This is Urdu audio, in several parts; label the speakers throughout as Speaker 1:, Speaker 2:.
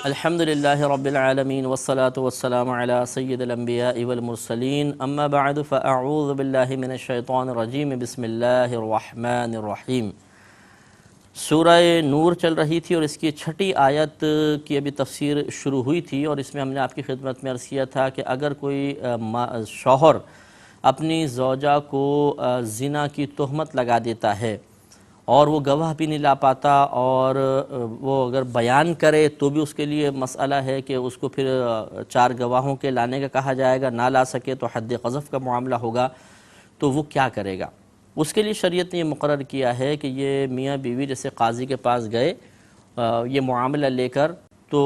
Speaker 1: الحمدللہ رب العالمین والصلاة والسلام علی سید الانبیاء والمرسلین اما بعد فاعوذ باللہ من الشیطان الرجیم بسم اللہ الرحمن الرحیم۔ سورہ نور چل رہی تھی اور اس کی 6ٹھی آیت کی ابھی تفسیر شروع ہوئی تھی، اور اس میں ہم نے آپ کی خدمت میں عرض کیا تھا کہ اگر کوئی شوہر اپنی زوجہ کو زنا کی تہمت لگا دیتا ہے اور وہ گواہ بھی نہیں لا پاتا، اور وہ اگر بیان کرے تو بھی اس کے لیے مسئلہ ہے کہ اس کو پھر 4 گواہوں کے لانے کا کہا جائے گا، نہ لا سکے تو حد قذف کا معاملہ ہوگا، تو وہ کیا کرے گا؟ اس کے لیے شریعت نے یہ مقرر کیا ہے کہ یہ میاں بیوی جیسے قاضی کے پاس گئے یہ معاملہ لے کر، تو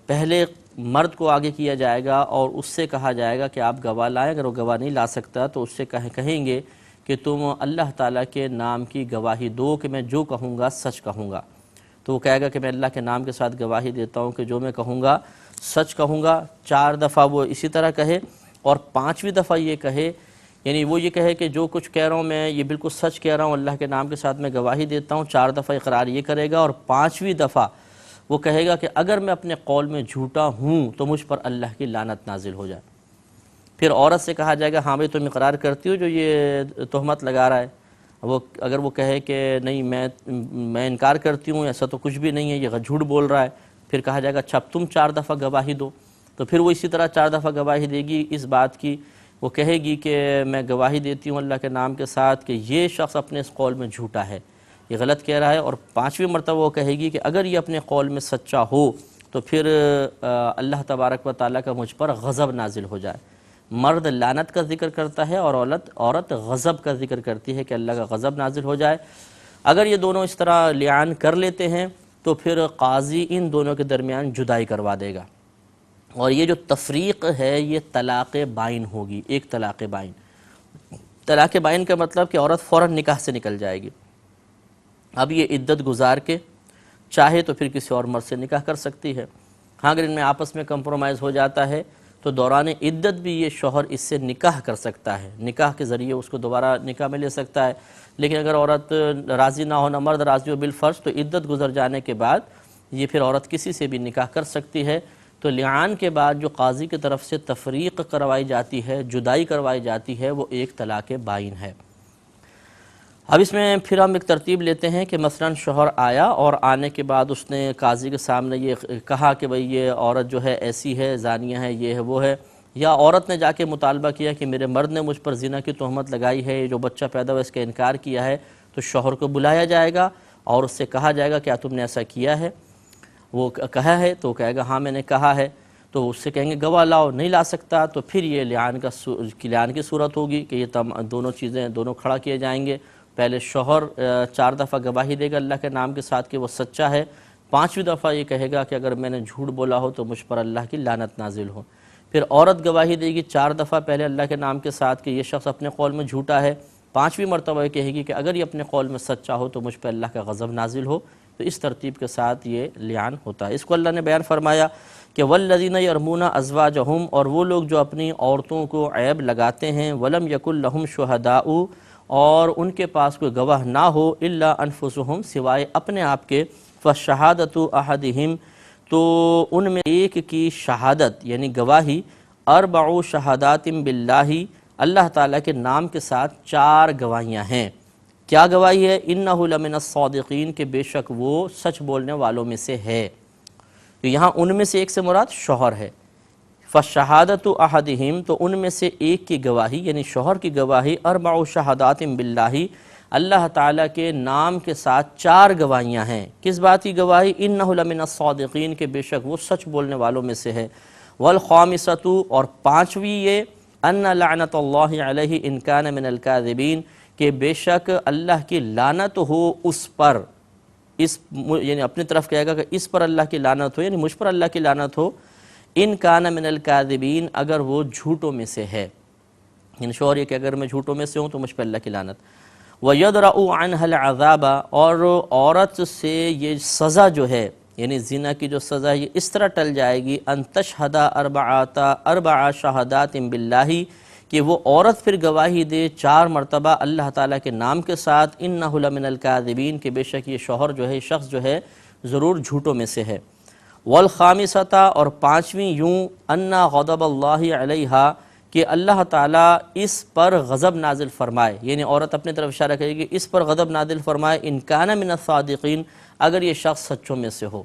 Speaker 1: پہلے مرد کو آگے کیا جائے گا اور اس سے کہا جائے گا کہ آپ گواہ لائیں۔ اگر وہ گواہ نہیں لا سکتا تو اس سے کہیں گے کہ تم اللہ تعالیٰ کے نام کی گواہی دو کہ میں جو کہوں گا سچ کہوں گا۔ تو وہ کہے گا کہ میں اللہ کے نام کے ساتھ گواہی دیتا ہوں کہ جو میں کہوں گا سچ کہوں گا۔ 4 دفعہ وہ اسی طرح کہے، اور 5ویں دفعہ یہ کہے، یعنی وہ یہ کہے کہ جو کچھ کہہ رہا ہوں میں یہ بالکل سچ کہہ رہا ہوں، اللہ کے نام کے ساتھ میں گواہی دیتا ہوں۔ 4 دفعہ اقرار یہ کرے گا، اور 5ویں دفعہ وہ کہے گا کہ اگر میں اپنے قول میں جھوٹا ہوں تو مجھ پر اللہ کی لعنت نازل ہو جائے۔ پھر عورت سے کہا جائے گا ہاں بھئی تم اقرار کرتی ہو جو یہ تہمت لگا رہا ہے؟ اگر وہ کہے کہ نہیں میں انکار کرتی ہوں، ایسا تو کچھ بھی نہیں ہے، یہ جھوٹ بول رہا ہے، پھر کہا جائے گا اچھا اب تم 4 دفعہ گواہی دو۔ تو پھر وہ اسی طرح 4 دفعہ گواہی دے گی اس بات کی، وہ کہے گی کہ میں گواہی دیتی ہوں اللہ کے نام کے ساتھ کہ یہ شخص اپنے اس قول میں جھوٹا ہے، یہ غلط کہہ رہا ہے، اور 5ویں مرتبہ وہ کہے گی کہ اگر یہ اپنے قول میں سچا ہو تو پھر اللہ تبارک و تعالیٰ کا مجھ پر غضب نازل ہو جائے۔ مرد لعنت کا ذکر کرتا ہے اور عورت غضب کا ذکر کرتی ہے کہ اللہ کا غضب نازل ہو جائے۔ اگر یہ دونوں اس طرح لعان کر لیتے ہیں تو پھر قاضی ان دونوں کے درمیان جدائی کروا دے گا، اور یہ جو تفریق ہے یہ طلاق بائن ہوگی، ایک طلاق بائن۔ طلاق بائن کا مطلب کہ عورت فوراً نکاح سے نکل جائے گی، اب یہ عدت گزار کے چاہے تو پھر کسی اور مرد سے نکاح کر سکتی ہے۔ ہاں اگر ان میں آپس میں کمپرومائز ہو جاتا ہے تو دوران عدت بھی یہ شوہر اس سے نکاح کر سکتا ہے، نکاح کے ذریعے اس کو دوبارہ نکاح میں لے سکتا ہے۔ لیکن اگر عورت راضی نہ ہو، نہ مرد راضی ہو بالفرض، تو عدت گزر جانے کے بعد یہ پھر عورت کسی سے بھی نکاح کر سکتی ہے۔ تو لعان کے بعد جو قاضی کی طرف سے تفریق کروائی جاتی ہے، جدائی کروائی جاتی ہے، وہ ایک طلاق بائن ہے۔ اب اس میں پھر ہم ایک ترتیب لیتے ہیں کہ مثلاً شوہر آیا اور آنے کے بعد اس نے قاضی کے سامنے یہ کہا کہ بھئی یہ عورت جو ہے ایسی ہے، زانیہ ہے، یہ ہے وہ ہے، یا عورت نے جا کے مطالبہ کیا کہ میرے مرد نے مجھ پر زنا کی تہمت لگائی ہے، جو بچہ پیدا ہوا اس کا انکار کیا ہے، تو شوہر کو بلایا جائے گا اور اس سے کہا جائے گا کیا تم نے ایسا کیا ہے؟ وہ کہا ہے تو کہے گا ہاں میں نے کہا ہے، تو اس سے کہیں گے گواہ لاؤ، نہیں لا سکتا تو پھر یہ لعان کی صورت ہوگی کہ یہ دونوں چیزیں دونوں کھڑا کیے جائیں گے۔ پہلے شوہر 4 دفعہ گواہی دے گا اللہ کے نام کے ساتھ کہ وہ سچا ہے، 5ویں دفعہ یہ کہے گا کہ اگر میں نے جھوٹ بولا ہو تو مجھ پر اللہ کی لعنت نازل ہو۔ پھر عورت گواہی دے گی 4 دفعہ پہلے اللہ کے نام کے ساتھ کہ یہ شخص اپنے قول میں جھوٹا ہے، 5ویں مرتبہ یہ کہے گی کہ اگر یہ اپنے قول میں سچا ہو تو مجھ پر اللہ کا غضب نازل ہو۔ تو اس ترتیب کے ساتھ یہ لعان ہوتا ہے۔ اس کو اللہ نے بیان فرمایا کہ والذین یرمون ازواجہم، اور وہ لوگ جو اپنی عورتوں کو عیب لگاتے ہیں، ولم یکن لہم شہداء، اور ان کے پاس کوئی گواہ نہ ہو، الا انفسہم، سوائے اپنے آپ کے، فشہادۃ احدہم، تو ان میں ایک کی شہادت یعنی گواہی، 4 شہادات باللہ، اللہ تعالیٰ کے نام کے ساتھ 4 گواہیاں ہیں۔ کیا گواہی ہے؟ انہ لمن الصادقین، کہ بے شک وہ سچ بولنے والوں میں سے ہے۔ تو یہاں ان میں سے ایک سے مراد شوہر ہے۔ فشہادۃ احدہم، تو ان میں سے ایک کی گواہی یعنی شوہر کی گواہی، 4 شہادات باللہ، اللہ تعالیٰ کے نام کے ساتھ 4 گواہیاں ہیں۔ کس بات کی گواہی؟ انہ لمن الصادقین، کہ بے شک وہ سچ بولنے والوں میں سے ہے۔ والخامسۃ، اور 5ویں یہ، ان لعنت اللہ علیہ ان کان من الکاذبین، کہ بے شک اللہ کی لعنت ہو اس پر، یعنی اپنی طرف کہے گا کہ اس پر اللہ کی لعنت ہو، یعنی مجھ پر اللہ کی لعنت ہو، ان کان من الکاذبین، اگر وہ جھوٹوں میں سے ہے، یعنی شوہر یہ کہ اگر میں جھوٹوں میں سے ہوں تو مجھ پر اللہ کی لعنت۔ وَيَدْرَأُ عَنْهَا الْعَذَابَ، اور عورت سے یہ سزا جو ہے، یعنی زنا کی جو سزا ہے، یہ اس طرح ٹل جائے گی، ان تشہد 4 شہادات باللہ، کہ وہ عورت پھر گواہی دے 4 مرتبہ اللہ تعالیٰ کے نام کے ساتھ، انہ لمن الکاذبین، کہ بے شک یہ شوہر جو ہے، شخص جو ہے ضرور جھوٹوں میں سے ہے۔ والخامسۃ اور پانچویں یوں انا غضب اللہ علیہا کہ اللہ تعالیٰ اس پر غضب نازل فرمائے، یعنی عورت اپنے طرف اشارہ کرے گی اس پر غضب نازل فرمائے ان کان من الصادقین اگر یہ شخص سچوں میں سے ہو،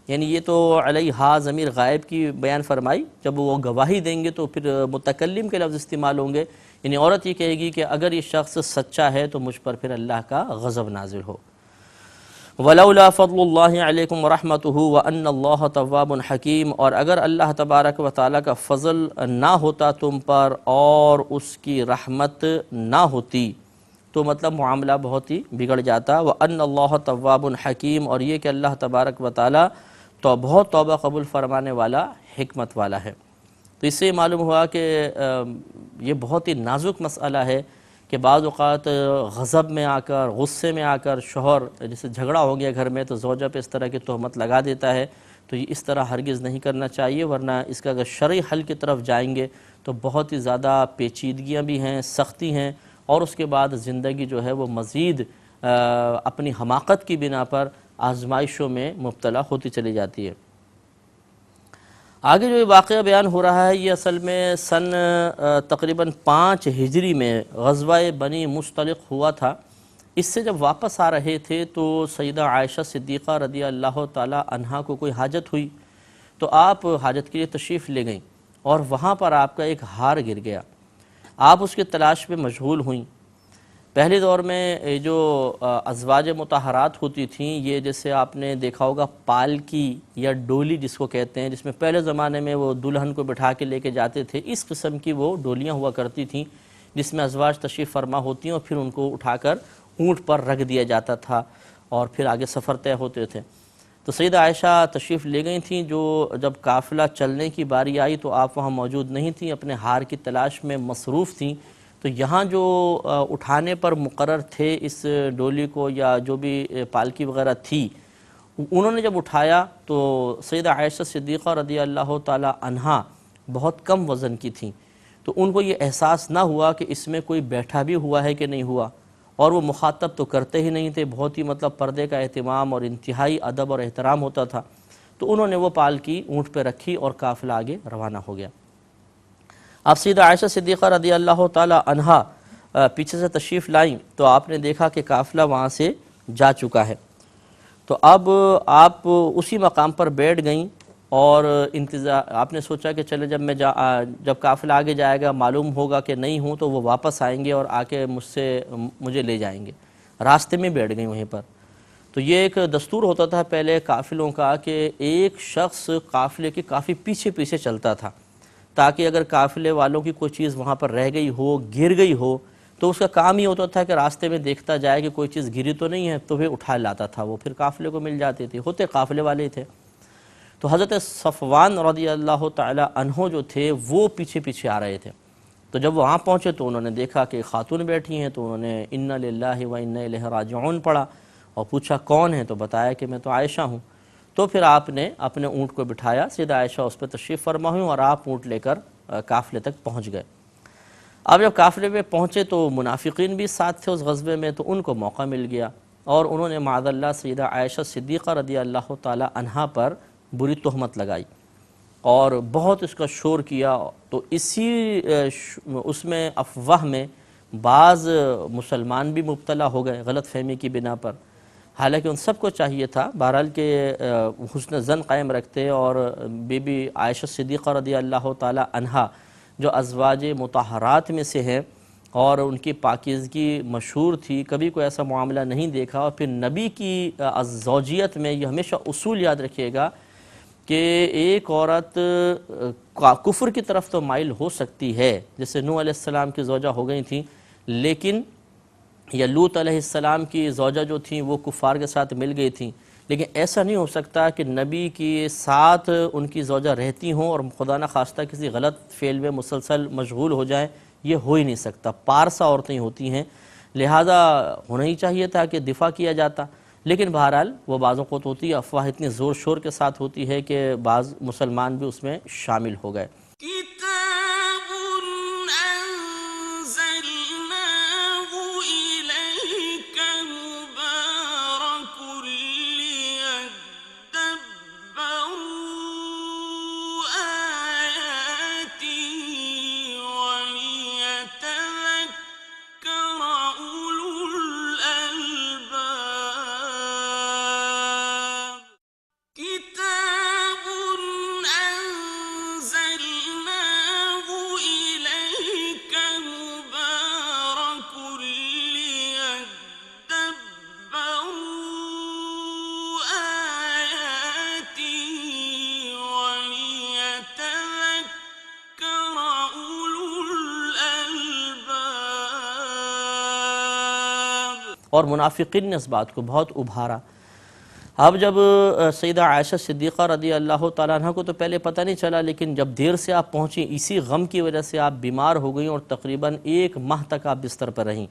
Speaker 1: یعنی یہ تو علیہا ضمیر غائب کی بیان فرمائی، جب وہ گواہی دیں گے تو پھر متکلم کے لفظ استعمال ہوں گے، یعنی عورت یہ کہے گی کہ اگر یہ شخص سچا ہے تو مجھ پر پھر اللہ کا غضب نازل ہو۔ وَلَوْلَا فَضْلُ اللَّهِ عَلَيْكُمْ وَرَحْمَتُهُ وَأَنَّ اللَّهَ تَوَّابٌ حَكِيمٌ اور اگر اللہ تبارک و تعالیٰ کا فضل نہ ہوتا تم پر اور اس کی رحمت نہ ہوتی تو مطلب معاملہ بہت ہی بگڑ جاتا۔ وَأَنَّ اللَّهَ تَوَّابٌ حَكِيمٌ اور یہ کہ اللہ تبارک و تعالیٰ تو بہت توبہ قبول فرمانے والا، حکمت والا ہے۔ تو اس سے معلوم ہوا کہ یہ بہت ہی نازک مسئلہ ہے کہ بعض اوقات غضب میں آ کر، غصے میں آ کر شوہر جیسے جھگڑا ہو گیا گھر میں تو زوجہ پہ اس طرح کی تہمت لگا دیتا ہے، تو یہ اس طرح ہرگز نہیں کرنا چاہیے، ورنہ اس کا اگر شرعی حل کی طرف جائیں گے تو بہت ہی زیادہ پیچیدگیاں بھی ہیں، سختی ہیں، اور اس کے بعد زندگی جو ہے وہ مزید اپنی حماقت کی بنا پر آزمائشوں میں مبتلا ہوتی چلی جاتی ہے۔ آگے جو یہ واقعہ بیان ہو رہا ہے یہ اصل میں سن تقریباً 5 ہجری میں غزوہ بنی مصطلق ہوا تھا۔ اس سے جب واپس آ رہے تھے تو سیدہ عائشہ صدیقہ رضی اللہ تعالی عنہا کو کوئی حاجت ہوئی، تو آپ حاجت کے لیے تشریف لے گئیں اور وہاں پر آپ کا ایک ہار گر گیا، آپ اس کی تلاش میں مشغول ہوئیں۔ پہلے دور میں جو ازواج مطہرات ہوتی تھیں یہ جیسے آپ نے دیکھا ہوگا پالکی یا ڈولی جس کو کہتے ہیں، جس میں پہلے زمانے میں وہ دلہن کو بٹھا کے لے کے جاتے تھے، اس قسم کی وہ ڈولیاں ہوا کرتی تھیں جس میں ازواج تشریف فرما ہوتی ہیں اور پھر ان کو اٹھا کر اونٹ پر رکھ دیا جاتا تھا اور پھر آگے سفر طے ہوتے تھے۔ تو سیدہ عائشہ تشریف لے گئی تھیں، جو جب قافلہ چلنے کی باری آئی تو آپ وہاں موجود نہیں تھیں، اپنے ہار کی تلاش میں مصروف تھیں۔ تو یہاں جو اٹھانے پر مقرر تھے اس ڈولی کو یا جو بھی پالکی وغیرہ تھی، انہوں نے جب اٹھایا تو سیدہ عائشہ صدیقہ رضی اللہ تعالی عنہا بہت کم وزن کی تھیں، تو ان کو یہ احساس نہ ہوا کہ اس میں کوئی بیٹھا بھی ہوا ہے کہ نہیں ہوا، اور وہ مخاطب تو کرتے ہی نہیں تھے، بہت ہی مطلب پردے کا اہتمام اور انتہائی ادب اور احترام ہوتا تھا، تو انہوں نے وہ پالکی اونٹ پہ رکھی اور قافلہ آگے روانہ ہو گیا۔ اب سیدہ عائشہ صدیقہ رضی اللہ تعالی عنہا پیچھے سے تشریف لائیں تو آپ نے دیکھا کہ قافلہ وہاں سے جا چکا ہے، تو اب آپ اسی مقام پر بیٹھ گئیں اور انتظار، آپ نے سوچا کہ چلے جب قافلہ آگے جائے گا معلوم ہوگا کہ نہیں ہوں تو وہ واپس آئیں گے اور آ کے مجھے لے جائیں گے، راستے میں بیٹھ گئیں وہیں پر۔ تو یہ ایک دستور ہوتا تھا پہلے قافلوں کا کہ ایک شخص قافلے کے کافی پیچھے پیچھے چلتا تھا، تاکہ اگر قافلے والوں کی کوئی چیز وہاں پر رہ گئی ہو، گر گئی ہو، تو اس کا کام ہی ہوتا تھا کہ راستے میں دیکھتا جائے کہ کوئی چیز گری تو نہیں ہے، تو پھر اٹھا لاتا تھا، وہ پھر قافلے کو مل جاتی تھی، ہوتے قافلے والے تھے۔ تو حضرت صفوان رضی اللہ تعالی عنہ جو تھے وہ پیچھے پیچھے آ رہے تھے، تو جب وہاں پہنچے تو انہوں نے دیکھا کہ خاتون بیٹھی ہیں، تو انہوں نے انا للہ و انا الیہ راجعون پڑھا اور پوچھا کون ہے، تو بتایا کہ میں تو عائشہ ہوں۔ تو پھر آپ نے اپنے اونٹ کو بٹھایا، سیدہ عائشہ اس پہ تشریف فرما ہوئیں اور آپ اونٹ لے کر قافلے تک پہنچ گئے۔ اب جب قافلے پہ پہنچے تو منافقین بھی ساتھ تھے اس غزوے میں، تو ان کو موقع مل گیا اور انہوں نے معاذ اللہ سیدہ عائشہ صدیقہ رضی اللہ تعالی عنہا پر بری تہمت لگائی اور بہت اس کا شور کیا، تو اس میں افواہ میں بعض مسلمان بھی مبتلا ہو گئے غلط فہمی کی بنا پر، حالانکہ ان سب کو چاہیے تھا بہرحال کہ حسن ظن قائم رکھتے، اور بی بی عائشہ صدیقہ رضی اللہ تعالی عنہا جو ازواج مطہرات میں سے ہیں اور ان کی پاکیزگی مشہور تھی، کبھی کوئی ایسا معاملہ نہیں دیکھا، اور پھر نبی کی زوجیت میں یہ ہمیشہ اصول یاد رکھیے گا کہ ایک عورت کفر کی طرف تو مائل ہو سکتی ہے، جیسے نوح علیہ السلام کی زوجہ ہو گئی تھیں، لیکن یا لوط علیہ السلام کی زوجہ جو تھیں وہ کفار کے ساتھ مل گئی تھیں، لیکن ایسا نہیں ہو سکتا کہ نبی کے ساتھ ان کی زوجہ رہتی ہوں اور خدا نہ خواستہ کسی غلط فعل میں مسلسل مشغول ہو جائیں، یہ ہو ہی نہیں سکتا، پارسا عورتیں ہوتی ہیں، لہذا ہونا ہی چاہیے تھا کہ دفاع کیا جاتا، لیکن بہرحال وہ بعض اوقات ہوتی ہے، افواہ اتنی زور شور کے ساتھ ہوتی ہے کہ بعض مسلمان بھی اس میں شامل ہو گئے۔ اور منافقین نے اس بات کو بہت ابھارا۔ اب جب سیدہ عائشہ صدیقہ رضی اللہ تعالیٰ عنہ کو تو پہلے پتہ نہیں چلا، لیکن جب دیر سے آپ پہنچیں اسی غم کی وجہ سے آپ بیمار ہو گئیں اور تقریباً 1 ماہ تک آپ بستر پر رہیں،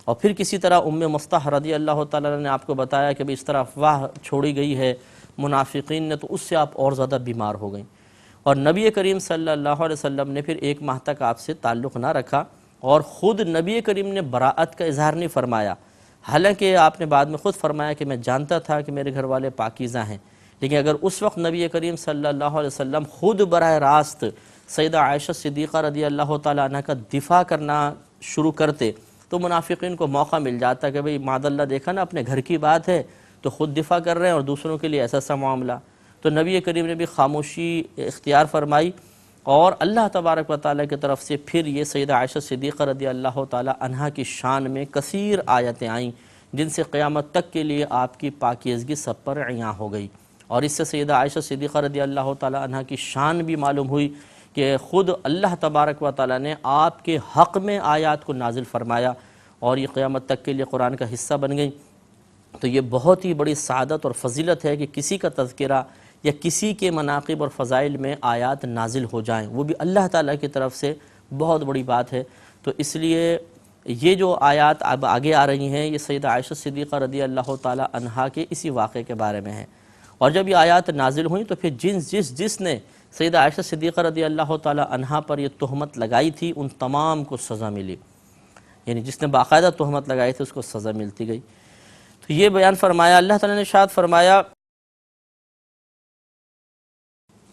Speaker 1: اور پھر کسی طرح مصطح رضی اللہ تعالیٰ عنہ نے آپ کو بتایا کہ اس طرح افواہ چھوڑی گئی ہے منافقین نے، تو اس سے آپ اور زیادہ بیمار ہو گئیں، اور نبی کریم صلی اللہ علیہ وسلم نے پھر 1 ماہ تک آپ سے تعلق نہ رکھا، اور خود نبی کریم نے براءت کا اظہار نہیں فرمایا، حالانکہ آپ نے بعد میں خود فرمایا کہ میں جانتا تھا کہ میرے گھر والے پاکیزہ ہیں، لیکن اگر اس وقت نبی کریم صلی اللہ علیہ وسلم خود براہ راست سیدہ عائشہ صدیقہ رضی اللہ تعالیٰ عنہ کا دفاع کرنا شروع کرتے تو منافقین کو موقع مل جاتا کہ بھئی معاذ اللہ دیکھا نا اپنے گھر کی بات ہے تو خود دفاع کر رہے ہیں اور دوسروں کے لیے ایسا سا معاملہ۔ تو نبی کریم نے بھی خاموشی اختیار فرمائی، اور اللہ تبارک و تعالیٰ کی طرف سے پھر یہ سیدہ عائشہ صدیقہ رضی اللہ تعالیٰ عنہ کی شان میں کثیر آیتیں آئیں جن سے قیامت تک کے لیے آپ کی پاکیزگی سب پر عیاں ہو گئی، اور اس سے سیدہ عائشہ صدیقہ رضی اللہ تعالیٰ عنہ کی شان بھی معلوم ہوئی کہ خود اللہ تبارک و تعالیٰ نے آپ کے حق میں آیات کو نازل فرمایا اور یہ قیامت تک کے لیے قرآن کا حصہ بن گئی۔ تو یہ بہت ہی بڑی سعادت اور فضیلت ہے کہ کسی کا تذکرہ یا کسی کے مناقب اور فضائل میں آیات نازل ہو جائیں، وہ بھی اللہ تعالیٰ کی طرف سے بہت بڑی بات ہے۔ تو اس لیے یہ جو آیات اب آگے آ رہی ہیں یہ سیدہ عائشہ صدیقہ رضی اللہ تعالیٰ عنہا کے اسی واقعے کے بارے میں ہیں، اور جب یہ آیات نازل ہوئیں تو پھر جس نے سیدہ عائشہ صدیقہ رضی اللہ تعالیٰ عنہا پر یہ تہمت لگائی تھی ان تمام کو سزا ملی، یعنی جس نے باقاعدہ تہمت لگائی تھی اس کو سزا ملتی گئی۔ تو یہ بیان فرمایا، اللہ تعالیٰ نے ارشاد فرمایا،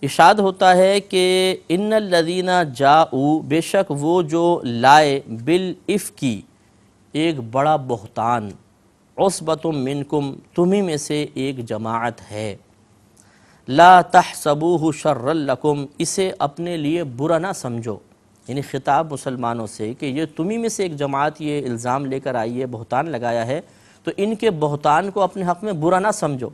Speaker 1: ارشاد ہوتا ہے کہ ان الذین جاؤ، بے شک وہ جو لائے، بالافکی، ایک بڑا بہتان، عصبۃ منکم، تمہیں میں سے ایک جماعت ہے، لا تحسبوہ شرا لکم، اسے اپنے لیے برا نہ سمجھو، یعنی خطاب مسلمانوں سے کہ یہ تمہیں میں سے ایک جماعت یہ الزام لے کر آئی ہے، بہتان لگایا ہے، تو ان کے بہتان کو اپنے حق میں برا نہ سمجھو۔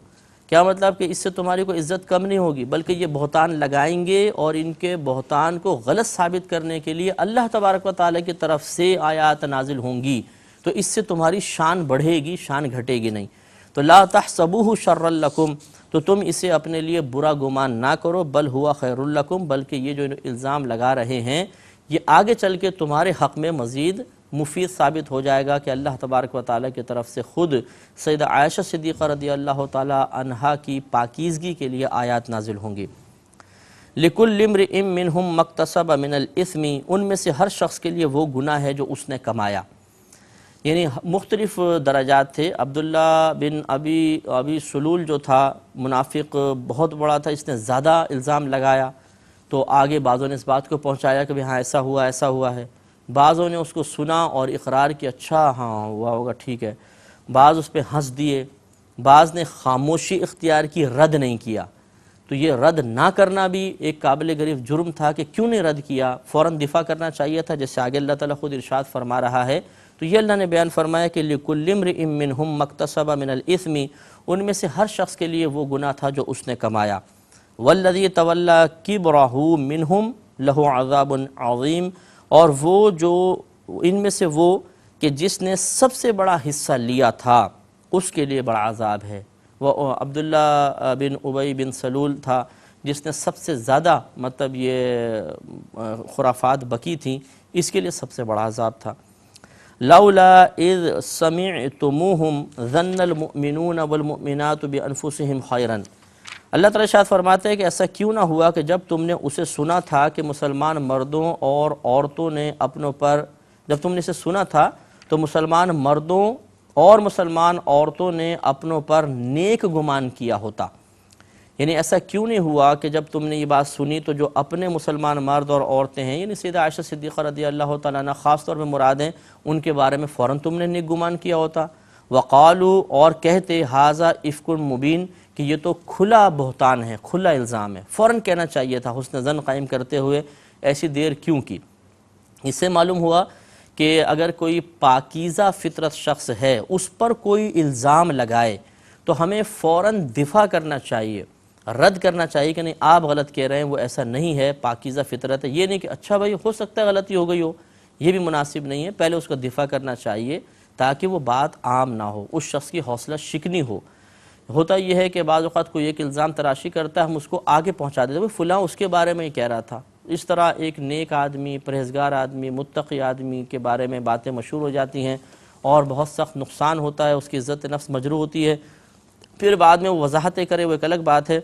Speaker 1: کیا مطلب کہ اس سے تمہاری کوئی عزت کم نہیں ہوگی، بلکہ یہ بہتان لگائیں گے اور ان کے بہتان کو غلط ثابت کرنے کے لیے اللہ تبارک و تعالیٰ کی طرف سے آیات نازل ہوں گی، تو اس سے تمہاری شان بڑھے گی، شان گھٹے گی نہیں۔ تو لا تحسبوہ شرا لکم، تو تم اسے اپنے لیے برا گمان نہ کرو، بل ہوا خیر لکم، بلکہ یہ جو الزام لگا رہے ہیں یہ آگے چل کے تمہارے حق میں مزید مفید ثابت ہو جائے گا کہ اللہ تبارک و تعالیٰ کی طرف سے خود سیدہ عائشہ صدیقہ رضی اللہ تعالیٰ عنہا کی پاکیزگی کے لیے آیات نازل ہوں گی۔ لِكُلِّ امْرِئٍ مِّنْهُمْ مَا اكْتَسَبَ مِنَ الْإِثْمِ، ان میں سے ہر شخص کے لیے وہ گناہ ہے جو اس نے کمایا، یعنی مختلف درجات تھے۔ عبداللہ بن ابی سلول جو تھا منافق بہت بڑا تھا، اس نے زیادہ الزام لگایا، تو آگے بعضوں نے اس بات کو پہنچایا کہ ہاں ایسا ہوا ہے، بعضوں نے اس کو سنا اور اقرار کیا، اچھا ہاں ہوا ہوگا ٹھیک ہے، بعض اس پہ ہنس دیے، بعض نے خاموشی اختیار کی، رد نہیں کیا۔ تو یہ رد نہ کرنا بھی ایک قابل گریف جرم تھا کہ کیوں نہیں رد کیا، فوراً دفاع کرنا چاہیے تھا، جیسے آگے اللہ تعالیٰ خود ارشاد فرما رہا ہے۔ تو یہ اللہ نے بیان فرمایا کہ لِكُلِّ امْرِئٍ مِّنْهُمْ مَا اكْتَسَبَ مِنَ الْإِثْمِ، ان میں سے ہر شخص کے لیے وہ گناہ تھا جو اس نے کمایا۔ وَالَّذِي تَوَلَّى كِبْرَهُ مِنْهُمْ لَهُ عَذَابٌ عَظِيمٌ، اور وہ جو ان میں سے وہ کہ جس نے سب سے بڑا حصہ لیا تھا اس کے لیے بڑا عذاب ہے۔ وہ عبداللہ بن ابی بن سلول تھا جس نے سب سے زیادہ مطلب یہ خرافات بکی تھیں، اس کے لیے سب سے بڑا عذاب تھا۔ لولا اذ سمعتموہم ظن المؤمنون والمؤمنات بانفسہم خیرا، اللہ تعالیٰ ارشاد فرماتے ہیں کہ ایسا کیوں نہ ہوا کہ جب تم نے اسے سنا تھا کہ مسلمان مردوں اور عورتوں نے اپنوں پر، جب تم نے اسے سنا تھا تو مسلمان مردوں اور مسلمان عورتوں نے اپنوں پر نیک گمان کیا ہوتا، یعنی ایسا کیوں نہیں ہوا کہ جب تم نے یہ بات سنی تو جو اپنے مسلمان مرد اور عورتیں ہیں، یعنی سیدہ عائشہ صدیقہ رضی اللہ تعالیٰ عنہ خاص طور پہ مراد ہیں، ان کے بارے میں فوراً تم نے نیک گمان کیا ہوتا۔ وقالو، اور کہتے، ھذا افک مبین، کہ یہ تو کھلا بہتان ہے، کھلا الزام ہے، فوراً کہنا چاہیے تھا، حسن ظن قائم کرتے ہوئے ایسی دیر کیوں کی۔ اس سے معلوم ہوا کہ اگر کوئی پاکیزہ فطرت شخص ہے اس پر کوئی الزام لگائے تو ہمیں فوراً دفاع کرنا چاہیے، رد کرنا چاہیے کہ نہیں آپ غلط کہہ رہے ہیں، وہ ایسا نہیں ہے، پاکیزہ فطرت ہے، یہ نہیں کہ اچھا بھائی ہو سکتا ہے غلطی ہو گئی ہو، یہ بھی مناسب نہیں ہے، پہلے اس کا دفاع کرنا چاہیے تاکہ وہ بات عام نہ ہو، اس شخص کی حوصلہ شکنی ہو۔ ہوتا یہ ہے کہ بعض اوقات کوئی ایک الزام تراشی کرتا ہے، ہم اس کو آگے پہنچا دیتے ہیں، فلاں اس کے بارے میں ہی کہہ رہا تھا۔ اس طرح ایک نیک آدمی، پرہیزگار آدمی، متقی آدمی کے بارے میں باتیں مشہور ہو جاتی ہیں اور بہت سخت نقصان ہوتا ہے، اس کی عزت نفس مجروح ہوتی ہے۔ پھر بعد میں وہ وضاحتیں کرے، وہ ایک الگ بات ہے،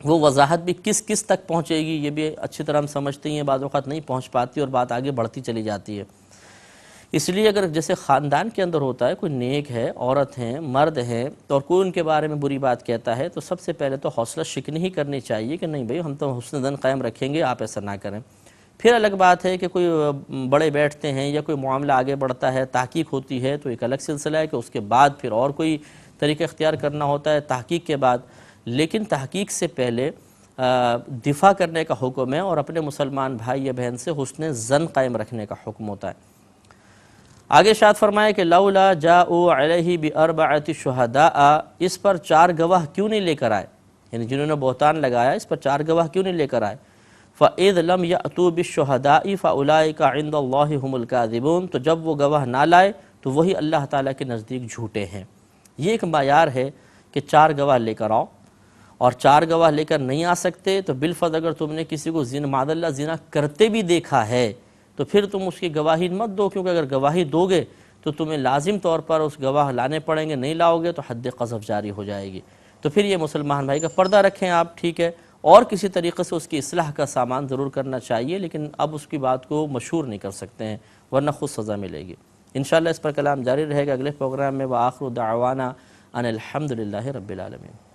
Speaker 1: وہ وضاحت بھی کس کس تک پہنچے گی یہ بھی اچھی طرح ہم سمجھتے ہیں، بعض اوقات نہیں پہنچ پاتی اور بات آگے بڑھتی چلی جاتی ہے۔ اس لیے اگر جیسے خاندان کے اندر ہوتا ہے، کوئی نیک ہے، عورت ہیں، مرد ہیں، اور کوئی ان کے بارے میں بری بات کہتا ہے تو سب سے پہلے تو حوصلہ شکنی ہی کرنی چاہیے کہ نہیں بھئی ہم تو حسن ظن قائم رکھیں گے، آپ ایسا نہ کریں۔ پھر الگ بات ہے کہ کوئی بڑے بیٹھتے ہیں یا کوئی معاملہ آگے بڑھتا ہے، تحقیق ہوتی ہے، تو ایک الگ سلسلہ ہے کہ اس کے بعد پھر اور کوئی طریقہ اختیار کرنا ہوتا ہے تحقیق کے بعد۔ لیکن تحقیق سے پہلے دفاع کرنے کا حکم ہے اور اپنے مسلمان بھائی یا بہن سے حسن ظن قائم رکھنے کا حکم ہوتا ہے۔ آگے ارشاد فرمائے کہ لولا جاءوا علیہ باربعۃ شہداء، اس پر 4 گواہ کیوں نہیں لے کر آئے، یعنی جنہوں نے بہتان لگایا اس پر 4 گواہ کیوں نہیں لے کر آئے۔ فَإِذْ لَمْ يَأْتُوا بِالشُّهَدَاءِ فَأُولَٰئِكَ عِندَ اللَّهِ هُمُ الْكَاذِبُونَ، تو جب وہ گواہ نہ لائے تو وہی اللہ تعالیٰ کے نزدیک جھوٹے ہیں۔ یہ ایک معیار ہے کہ 4 گواہ لے کر آؤ، اور 4 گواہ لے کر نہیں آ سکتے تو بالفرض اگر تم نے کسی کو معاذ اللہ زنا کرتے بھی دیکھا ہے تو پھر تم اس کی گواہی مت دو، کیونکہ اگر گواہی دو گے تو تمہیں لازم طور پر اس گواہ لانے پڑیں گے، نہیں لاؤ گے تو حد قذف جاری ہو جائے گی۔ تو پھر یہ مسلمان بھائی کا پردہ رکھیں آپ، ٹھیک ہے، اور کسی طریقے سے اس کی اصلاح کا سامان ضرور کرنا چاہیے، لیکن اب اس کی بات کو مشہور نہیں کر سکتے ہیں ورنہ خود سزا ملے گی۔ انشاءاللہ اس پر کلام جاری رہے گا اگلے پروگرام میں۔ وآخر دعوانا ان الحمدللہ رب العالمین۔